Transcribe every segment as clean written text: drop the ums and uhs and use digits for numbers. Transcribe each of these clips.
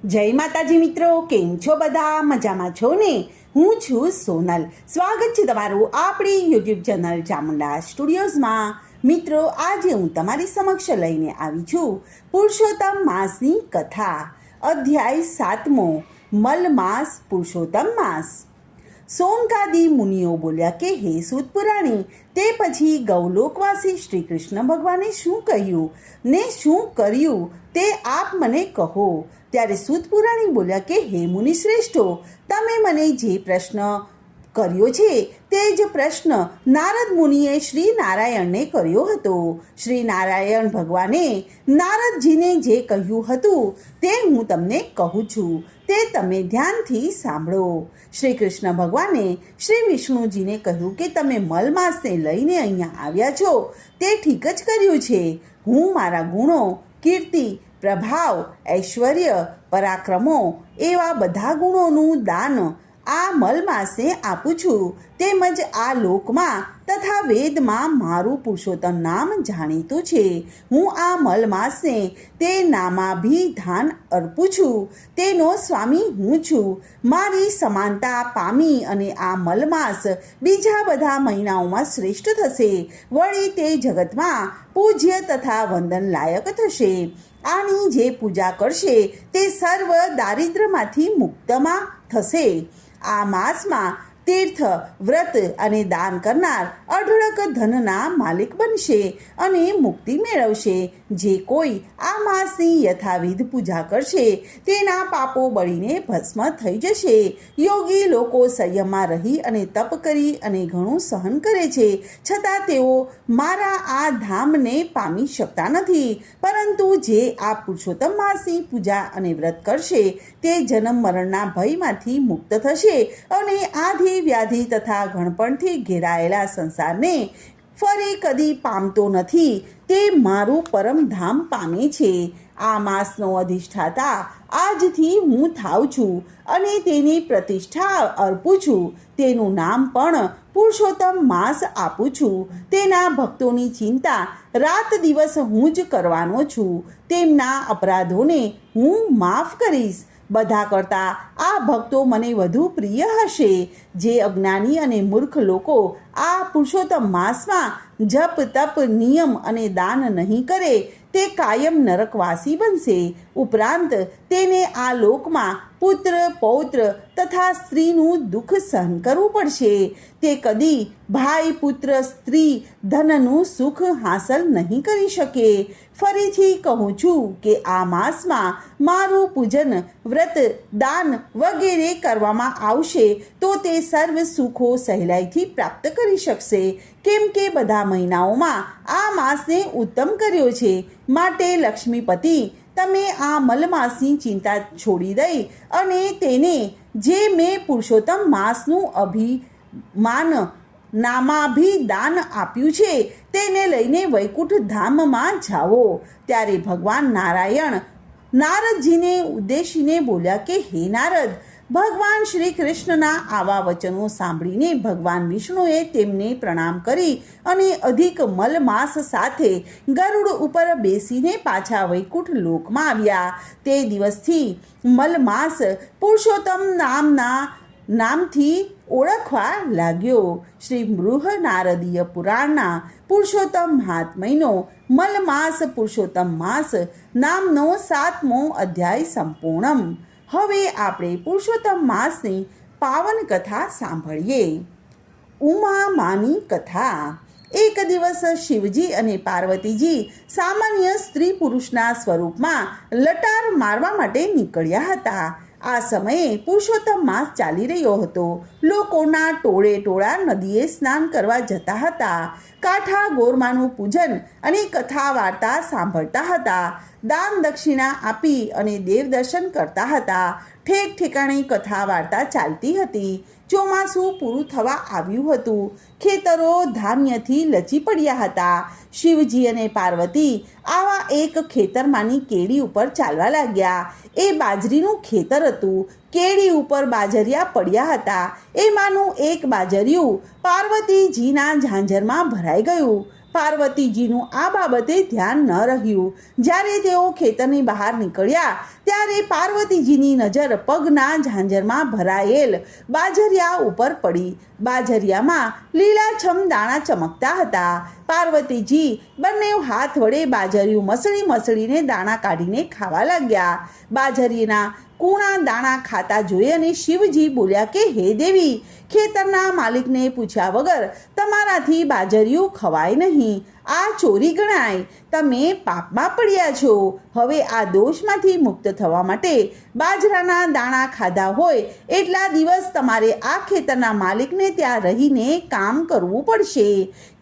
જય માતાજી મિત્રો, કેમ છો બધા? મજામાં છો ને? હું છું સોનલ. સ્વાગત છે તમારું આપણી યુટ્યુબ ચેનલ ચામુંડા સ્ટુડિયોઝમાં. મિત્રો, આજે હું તમારી સમક્ષ લઈને આવી છું પુરુષોત્તમ માસની કથા, અધ્યાય 7મો, મલ માસ પુરુષોત્તમ માસ. સોનકાદી મુનિઓ બોલ્યા કે હે સૂત પુરાણી, તે પછી ગૌલોકવાસી શ્રી કૃષ્ણ ભગવાને શું કહ્યું ને શું કર્યું તે આપ મને કહો. ત્યારે સૂત પુરાણી બોલ્યા કે હે મુનિ શ્રેષ્ઠો, તમે મને જે પ્રશ્ન કર્યો છે તે જ પ્રશ્ન નારદ મુનિએ શ્રી નારાયણને કર્યો હતો. શ્રી નારાયણ ભગવાને નારદજીને જે કહ્યું હતું તે હું તમને કહું છું, તે તમે ધ્યાનથી સાંભળો. શ્રી કૃષ્ણ ભગવાને શ્રી વિષ્ણુજીને કહ્યું કે તમે મલમાસને લઈને અહીંયા આવ્યા છો તે ઠીક જ કર્યું છે. હું મારા ગુણો, કીર્તિ, પ્રભાવ, ઐશ્વર્ય, પરાક્રમો એવા બધા ગુણોનું દાન આ મલમાસને આપું છું. તેમજ આ લોકમાં તથા વેદમાં મારું પુરુષોત્તમ નામ જાણીતું છે. હું આ મલમાસને તે નામાભિધાન અર્પું છું. તેનો સ્વામી હું છું. મારી સમાનતા પામી અને આ મલમાસ બીજા બધા મહિનાઓમાં શ્રેષ્ઠ થશે. વળી તે જગતમાં પૂજ્ય તથા વંદન લાયક થશે. આની જે પૂજા કરશે તે સર્વ દારિદ્ર્યમાંથી મુક્તમાં થશે. આ માસમાં તીર્થ, વ્રત અને દાન કરનાર અઢળક ધનના માલિક બનશે અને મુક્તિ મેળવશે. જે કોઈ આ માસની યથાવિધ પૂજા કરશે તેના પાપો બળીને ભસ્મ થઈ જશે. યોગી લોકો સંયમમાં રહી અને તપ કરી અને ઘણું સહન કરે છે, છતાં તેઓ મારા આ ધામને પામી શકતા નથી. પરંતુ જે આ પુરુષોત્તમ માસની પૂજા અને વ્રત કરશે તે જન્મ મરણના ભયમાંથી મુક્ત થશે અને આધિ વ્યાધિ તથા ઘણપણથી ઘેરાયેલા સંસારને ફરી કદી પામતો નથી. તે મારું પરમધામ પામે છે. આ માસનો અધિષ્ઠાતા આજથી હું થાઉં છું અને તેની પ્રતિષ્ઠા અર્પું છું. તેનું નામ પણ પુરુષોત્તમ માસ આપું છું. તેના ભક્તોની ચિંતા રાત દિવસ હું જ કરવાનો છું. તેમના અપરાધોને હું માફ કરીશ. બધા કરતાં આ ભક્તો મને વધુ પ્રિય હશે. જે અજ્ઞાની અને મૂર્ખ લોકો આ પુરુષોત્તમ માસમાં જપ, તપ, નિયમ અને દાન નહીં કરે તે કાયમ નરકવાસી બનશે. ઉપરાંત તેને આ લોકમાં પુત્ર, પૌત્ર તથા સ્ત્રીનું દુઃખ સહન કરવું પડશે. તે કદી ભાઈ, પુત્ર, સ્ત્રી, ધનનું સુખ હાંસલ નહીં કરી શકે. ફરીથી કહું છું કે આ માસમાં મારું પૂજન, વ્રત, દાન વગેરે કરવામાં આવશે તો તે સર્વ સુખો સહેલાઈથી પ્રાપ્ત કરી શકશે. કેમ કે બધા મહિનાઓમાં આ માસને ઉત્તમ કર્યો છે. માટે લક્ષ્મીપતિ, તમે આ મલમાસની ચિંતા છોડી દઈ અને તેને જે મેં પુરુષોત્તમ માસનું અભિમાન નામાભિદાન આપ્યું છે તેને લઈને વૈકુંઠ ધામમાં જાઓ. ત્યારે ભગવાન નારાયણ નારદજીને ઉદ્દેશીને બોલ્યા કે હે નારદ, ભગવાન શ્રી કૃષ્ણના આવા વચનો સાંભળીને ભગવાન વિષ્ણુએ તેમને પ્રણામ કરી અને અધિક મલમાસ સાથે ગરુડ ઉપર બેસીને પાછા વૈકુંઠ લોકમાં આવ્યા. તે દિવસથી મલમાસ પુરુષોત્તમ નામથી ઓળખવા લાગ્યો. શ્રી બૃહનારદીય પુરાણના પુરુષોત્તમ મહાત્મ્યનો મલમાસ પુરુષોત્તમ માસ નામનો 7મો અધ્યાય સંપૂર્ણ. હવે આપણે પુરુષોત્તમ માસની પાવન કથા સાંભળીએ. ઉમા માની કથા. એક દિવસ શિવજી અને પાર્વતીજી સામાન્ય સ્ત્રી પુરુષના સ્વરૂપમાં લટાર મારવા માટે નીકળ્યા હતા. આ સમયે પુરુષોત્તમ માસ ચાલી રહ્યો હતો. લોકોના ટોળે ટોળા નદીએ સ્નાન કરવા જતા હતા. કાંઠા ગોરમાનું પૂજન અને કથા વાર્તા સાંભળતા હતા. દાન દક્ષિણા આપી અને દેવદર્શન કરતા હતા. ઠેક ઠેકાણે કથા વાર્તા ચાલતી હતી. ચોમાસું પૂરું થવા આવ્યું હતું. ખેતરો ધાન્યથી લચી પડ્યા હતા. શિવજી અને પાર્વતી આવા એક ખેતરમાંની કેડી ઉપર ચાલવા લાગ્યા. એ બાજરીનું ખેતર હતું. કેડી ઉપર બાજરિયા પડ્યા હતા. એમાંનું એક બાજરિયું પાર્વતીજીના ઝાંઝરમાં ભરાઈ ગયું. પાર્વતીજીનું આ બાબતે ધ્યાન ન રહ્યું. જ્યારે તેઓ ખેતરની બહાર નીકળ્યા ત્યારે પાર્વતીજીની નજર પગના ઝાંઝરમાં ભરાયેલ બાજરિયા ઉપર પડી. બાજરિયામાં લીલાછમ દાણા ચમકતા હતા. પાર્વતીજી બંને હાથ વડે બાજરિયું મસળી મસળીને દાણા કાઢીને ખાવા લાગ્યા. બાજરીના કૂણા દાણા ખાતા જોઈ અને શિવજી બોલ્યા કે હે દેવી, ખેતરના માલિકને પૂછ્યા વગર તમારાથી બાજરિયું ખવાય નહીં. આ ચોરી ગણાય. તમે પાપમાં પડ્યા છો. હવે આ દોષમાંથી મુક્ત થવા માટે બાજરાના દાણા ખાધા હોય એટલા દિવસ તમારે આ ખેતરના માલિકને ત્યાં રહીને કામ કરવું પડશે.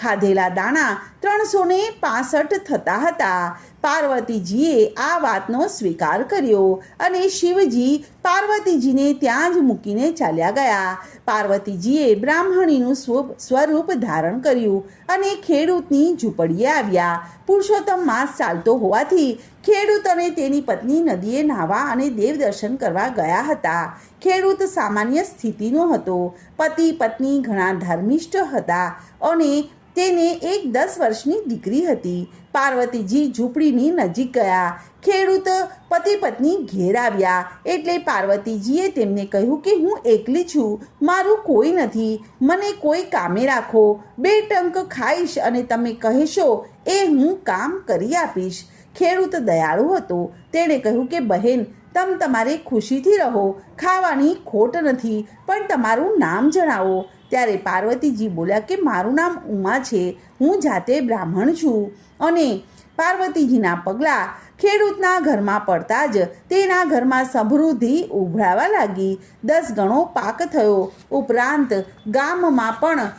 ખાધેલા દાણા 365 થતા હતા. પાર્વતીજીએ આ વાતનો સ્વીકાર કર્યો અને શિવજી પાર્વતીજીને ત્યાં જ મૂકીને ચાલ્યા ગયા. પાર્વતીજીએ બ્રાહ્મણીનું સ્વરૂપ ધારણ કર્યું અને ખેડૂતની ઝૂંપડીએ આવ્યા. પુરુષોત્તમ માસ ચાલતો હોવાથી ખેડૂત અને તેની પત્ની નદીએ નાહવા અને દેવ દર્શન કરવા ગયા હતા. ખેડૂત સામાન્ય સ્થિતિનો હતો. પતિ પત્ની ઘણા ધર્મિષ્ઠ હતા અને તેને એક 10 વર્ષની દીકરી હતી. પાર્વતીજી ઝૂંપડીની નજીક ગયા. ખેડૂત પતિ પત્ની ઘેર આવ્યા એટલે પાર્વતીજીએ તેમને કહ્યું કે હું એકલી છું, મારું કોઈ નથી, મને કોઈ કામે રાખો. 2 ટંક ખાઈશ અને તમે કહેશો એ હું કામ કરી આપીશ. ખેડૂત દયાળુ હતો. તેણે કહ્યું કે બહેન, તમારે ખુશીથી રહો, ખાવાની ખોટ નથી, પણ તમારું નામ જણાવો. ત્યારે પાર્વતીજી બોલ્યા કે મારું નામ ઉમા છે, હું જાતે બ્રાહ્મણ છું. અને પાર્વતીજીના પગલાં ખેડૂતના ઘરમાં પડતા જ તેના ઘરમાં સમૃદ્ધિ ઉભરાવા લાગી. 10 ગણો પાક થયો. ઉપરાંત ગામમાં પણ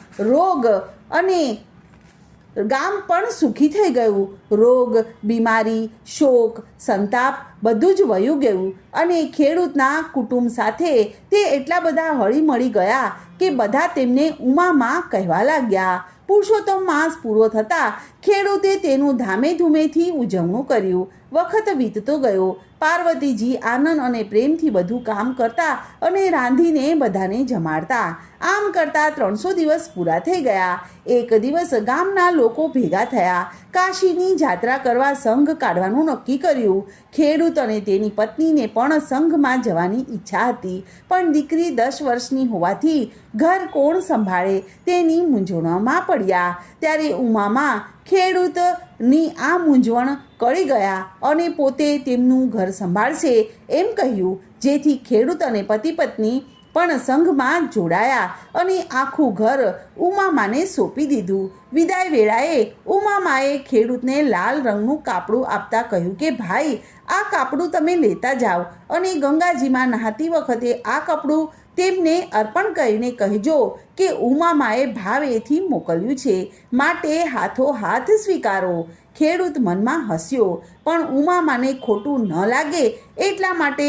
ગામ પણ સુખી થઈ ગયું. રોગ, બીમારી, શોક, સંતાપ બધું જ વયું ગયું અને ખેડૂતના કુટુંબ સાથે તે એટલા બધા હળીમળી ગયા કે બધા તેમને ઉમામાં કહેવા લાગ્યા. પુરુષોત્તમ માસ પૂરો થતાં ખેડૂતે તેનું ધામેધૂમેથી ઉજવણું કર્યું. વખત વીતતો ગયો. પાર્વતીજી આનંદ અને પ્રેમથી બધું કામ કરતા અને રાંધીને બધાને જમાડતા. આમ કરતાં 300 દિવસ પૂરા થઈ ગયા. એક દિવસ ગામના લોકો ભેગા થયા. કાશીની જાત્રા કરવા સંઘ કાઢવાનું નક્કી કર્યું. ખેડૂત અને તેની પત્નીને પણ સંઘમાં જવાની ઈચ્છા હતી, પણ દીકરી 10 વર્ષની હોવાથી ઘર કોણ સંભાળે તેની મૂંઝવણમાં પડ્યા. ત્યારે ઉમામાં ખેડૂતની આ મૂંઝવણ કળી ગયા અને પોતે તેમનું ઘર સંભાળશે એમ કહ્યું, જેથી ખેડૂત અને પતિ પત્ની પણ સંઘમાં જોડાયા અને આખું ઘર ઉમામાને સોંપી દીધું. વિદાય વેળાએ ઉમામાએ ખેડૂતને લાલ રંગનું કાપડું આપતા કહ્યું કે ભાઈ, આ કાપડું તમે લેતા જાઓ અને ગંગાજીમાં નહાતી વખતે આ કપડું તેમને અર્પણ કરીને કહેજો કે ઉમામાએ ભાવેથી મોકલ્યું છે, માટે હાથોહાથ સ્વીકારો. ખેડૂત મનમાં હસ્યો, પણ ઉમામાને ખોટું ન લાગે એટલા માટે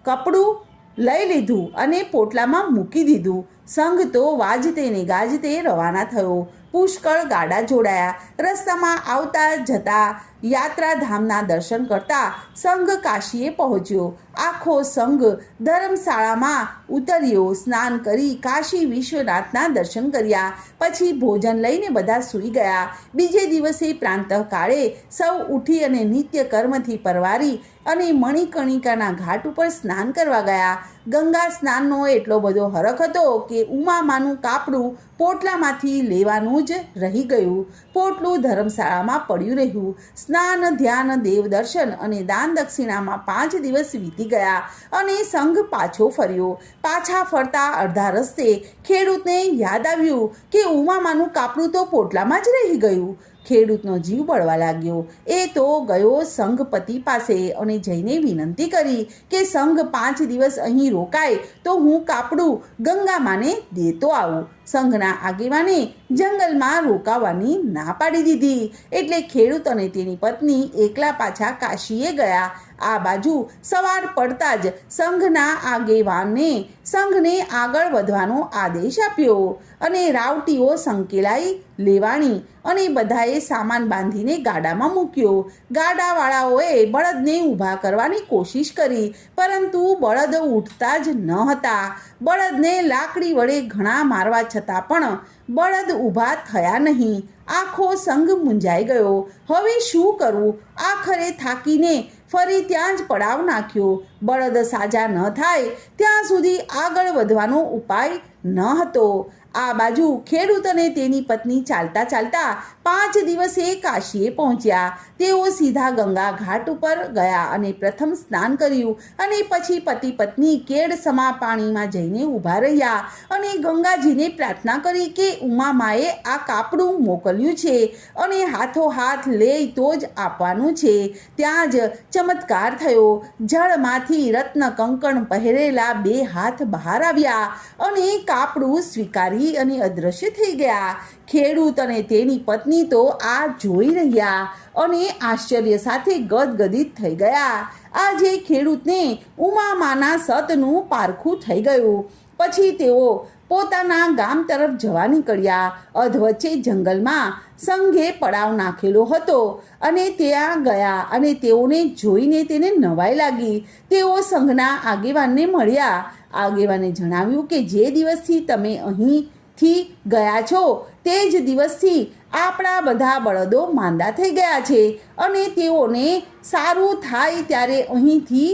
કપડું લઈ લીધું અને પોટલામાં મૂકી દીધું. સંઘ તો વાજતે ને ગાજતે રવાના થયો. પુષ્કળ ગાડા જોડાયા. રસ્તામાં આવતા જતા યાત્રાધામના દર્શન કરતા સંઘ કાશીએ પહોંચ્યો. આખો સંઘ ધર્મશાળામાં ઉતર્યો. સ્નાન કરી કાશી વિશ્વનાથના દર્શન કર્યા. પછી ભોજન લઈને બધા સૂઈ ગયા. બીજે દિવસે પ્રાંતઃકાળે સૌ ઉઠી અને નિત્ય કર્મથી પરવારી અને મણિકર્ણિકાના ઘાટ ઉપર સ્નાન કરવા ગયા. ગંગા સ્નાનનો એટલો બધો હરખ હતો કે ઉમામાનું કાપડું પોટલામાંથી લેવાનું જ રહી ગયું. પોટલું ધર્મશાળામાં પડ્યું રહ્યું. સ્નાન, ધ્યાન, દેવ દર્શન અને દાન દક્ષિણામાં 5 દિવસ વીતી ગયા અને સંઘ પાછો ફર્યો. પાછા ફરતા અડધા રસ્તે ખેડૂતને યાદ આવ્યું કે ઉમામાનું કાપડું તો પોટલામાં જ રહી ગયું. ખેડૂતનો જીવ બળવા લાગ્યો. એ તો ગયો સંઘપતિ પાસે અને જઈને વિનંતી કરી કે સંઘ 5 દિવસ અહીં રોકાય તો હું કાપડું ગંગામાને દેતો આવું. સંઘના આગેવાને જંગલમાં રોકાવાની ના પાડી દીધી. એટલે ખેડૂત અને તેની પત્ની એકલા પાછા કાશીએ ગયા. આ બાજુ સવાર પડતા જ સંઘના આગેવાને સંઘને આગળ વધવાનો આદેશ આપ્યો અને રાવટીઓ સંકેલાઈ લેવાણી અને બધાએ સામાન બાંધીને ગાડામાં મૂક્યો. ગાડાવાળાઓએ બળદને ઊભા કરવાની કોશિશ કરી, પરંતુ બળદ ઉઠતા જ ન હતા. બળદને લાકડી વડે ઘણા મારવા છતાં પણ બળદ ઊભા થયા નહીં. આખો સંઘ મૂંઝાઈ ગયો. હવે શું કરવું? આખરે થાકીને ફરી ત્યાં જ પડાવ નાખ્યો. બળદ સાજા ન થાય ત્યાં સુધી આગળ વધવાનો ઉપાય ન હતો. આ બાજુ ખેડૂત અને તેની પત્ની ચાલતા ચાલતા 5 દિવસે કાશીએ પહોંચ્યા. તેઓ સીધા ગંગા ઘાટ ઉપર ગયા અને પ્રથમ સ્નાન કર્યું અને પછી પતિ પત્ની કેડસમા પાણીમાં જઈને ઊભા રહ્યા અને ગંગાજીને પ્રાર્થના કરી કે ઉમામાએ આ કાપડું મોકલ્યું છે અને હાથોહાથ લે તો જ આપવાનું છે. ત્યાં જ ચમત્કાર થયો. જળમાંથી રત્ન કંકણ પહેરેલા 2 હાથ બહાર આવ્યા અને કાપડું સ્વીકારી અને અદ્રશ્ય થઈ ગયા. ખેડૂત અને તેની પત્ની તો આ જોઈ રહ્યા અને આશ્ચર્ય સાથે ગદગદિત થઈ ગયા. આજે ખેડૂતને ઉમામાના સતનું પારખું થઈ ગયું. પછી તેઓ પોતાના ગામ તરફ જવા નીકળ્યા. અધવચ્ચે જંગલમાં સંઘે પડાવ નાખેલો હતો અને ત્યાં ગયા અને તેઓને જોઈને તેને નવાઈ લાગી. તેઓ સંઘના આગેવાનને મળ્યા. આગેવાને જણાવ્યું કે જે દિવસથી તમે અહીંથી ગયા છો તે જ દિવસથી આપણા બધા બળદો માંદા થઈ ગયા છે અને તેઓને સારું થાય ત્યારે અહીંથી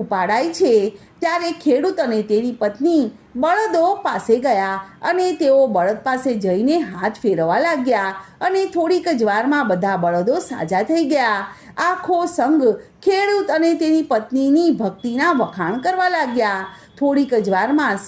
ઉપાડાય છે. ત્યારે ખેડૂત અને તેની પત્ની બળદો પાસે ગયા અને તેઓ બળદ પાસે જઈને હાથ ફેરવવા લાગ્યા અને થોડીક જ વારમાં બધા બળદો સાજા થઈ ગયા. આખો સંઘ ખેડૂત અને તેની પત્નીની ભક્તિના વખાણ કરવા લાગ્યા. થોડીક જ વારમાં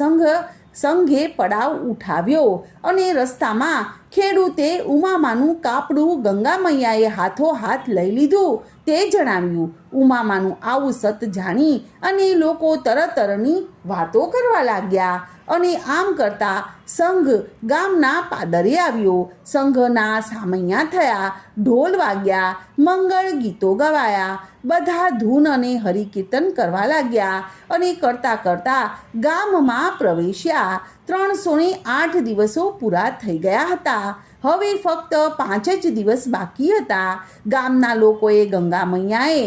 સંઘે પડાવ ઉઠાવ્યો અને રસ્તામાં ખેડૂતે ઉમામાનું કાપડું ગંગા મૈયાએ હાથોહાથ લઈ લીધું તે જણાવ્યું. ઉમામાનું આવું સત જાણી અને લોકો તરતરની વાતો કરવા લાગ્યા અને આમ કરતા સંઘ ગામના પાદરે આવ્યો. સંઘના સામૈયા થયા, ઢોલ વાગ્યા, મંગળ ગીતો ગવાયા. બધા ધૂન અને હરિકીર્તન કરવા લાગ્યા અને કરતાં કરતાં ગામમાં પ્રવેશ્યા. 308 દિવસો પૂરા થઈ ગયા હતા. હવે ફક્ત 5 જ દિવસ બાકી હતા. ગામના લોકોએ ગંગા મૈયાએ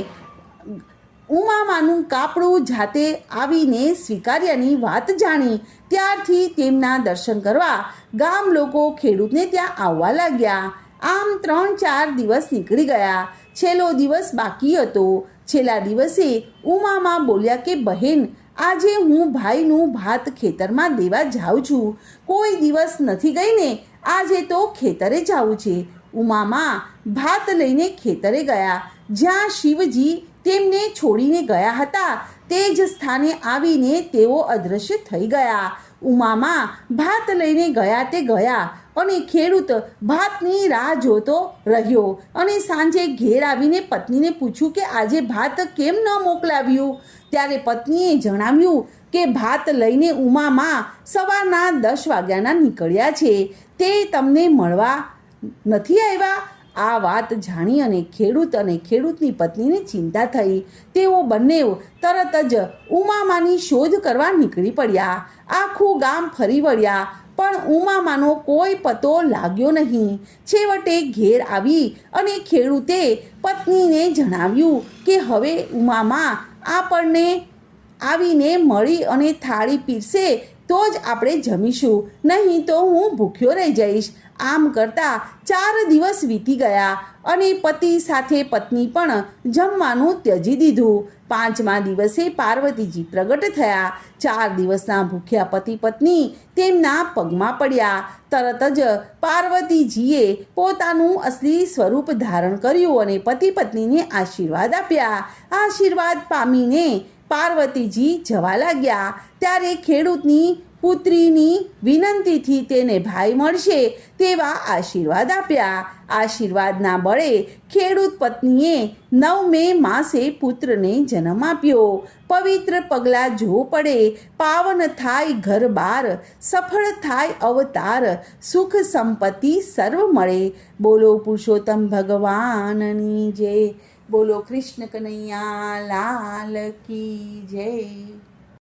ઉમામાનું કાપડું જાતે આવીને સ્વીકાર્યાની વાત જાણી. ત્યારથી તેમના દર્શન કરવા ગામ લોકો ખેડૂતને ત્યાં આવવા લાગ્યા. આમ 3-4 દિવસ નીકળી ગયા. છેલ્લો દિવસ બાકી હતો. છેલ્લા દિવસે ઉમામા બોલ્યા કે બહેન, આજે હું ભાઈનું ભાત ખેતરમાં દેવા જાઉં છું. કોઈ દિવસ નથી ગઈ ને, આજે તો ખેતરે જાઉં છે. ઉમામા ભાત લઈને ખેતરે ગયા. જ્યાં શિવજી તેમને છોડીને ગયા હતા તે જ સ્થાને આવીને તેઓ અદૃશ્ય થઈ ગયા. ઉમામા ભાત લઈને ગયા તે ગયા અને ખેડૂત ભાતની રાહ જોતો રહ્યો અને સાંજે ઘેર આવીને પત્નીને પૂછ્યું કે આજે ભાત કેમ ન મોકલાવ્યું. ત્યારે પત્નીએ જણાવ્યું કે ભાત લઈને ઉમામા સવારના 10 વાગ્યાના નીકળ્યા છે, તે તમને મળવા નથી આવ્યા. આ વાત જાણી અને ખેડૂતની પત્નીને ચિંતા થઈ. તેઓ બંને તરત જ ઉમામાની શોધ કરવા નીકળી પડ્યા. આખું ગામ ફરી વળ્યા પણ ઉમામાનો કોઈ પતો લાગ્યો નહીં. છેવટે ઘેર આવી અને ખેડૂતે પત્નીને જણાવ્યું કે હવે ઉમામા આપણને આવીને મળી અને થાળી પીરસે તો જ આપણે જમીશું, નહીં તો હું ભૂખ્યો રહી જઈશ. આમ કરતાં 4 દિવસ વીતી ગયા અને પતિ સાથે પત્ની પણ જમવાનું ત્યજી દીધું. 5મા દિવસે પાર્વતીજી પ્રગટ થયા. 4 દિવસના ભૂખ્યા પતિ પત્ની તેમના પગમાં પડ્યા. તરત જ પાર્વતીજીએ પોતાનું અસલી સ્વરૂપ ધારણ કર્યું અને પતિ પત્નીને આશીર્વાદ આપ્યા. આશીર્વાદ પામીને પાર્વતીજી જવા લાગ્યા. ત્યારે ખેડૂતની પુત્રીની વિનંતીથી તેને ભાઈ મળશે તેવા આશીર્વાદ આપ્યા. આશીર્વાદના બળે ખેડૂત પત્નીએ 9મે માસે પુત્રને જન્મ આપ્યો. પવિત્ર પગલાં જો પડે, પાવન થાય ઘર બાર, સફળ થાય અવતાર, સુખ સંપત્તિ સર્વ મળે. બોલો પુરુષોત્તમ ભગવાનની જય. બોલો કૃષ્ણ કનૈયા લાલ કી જય.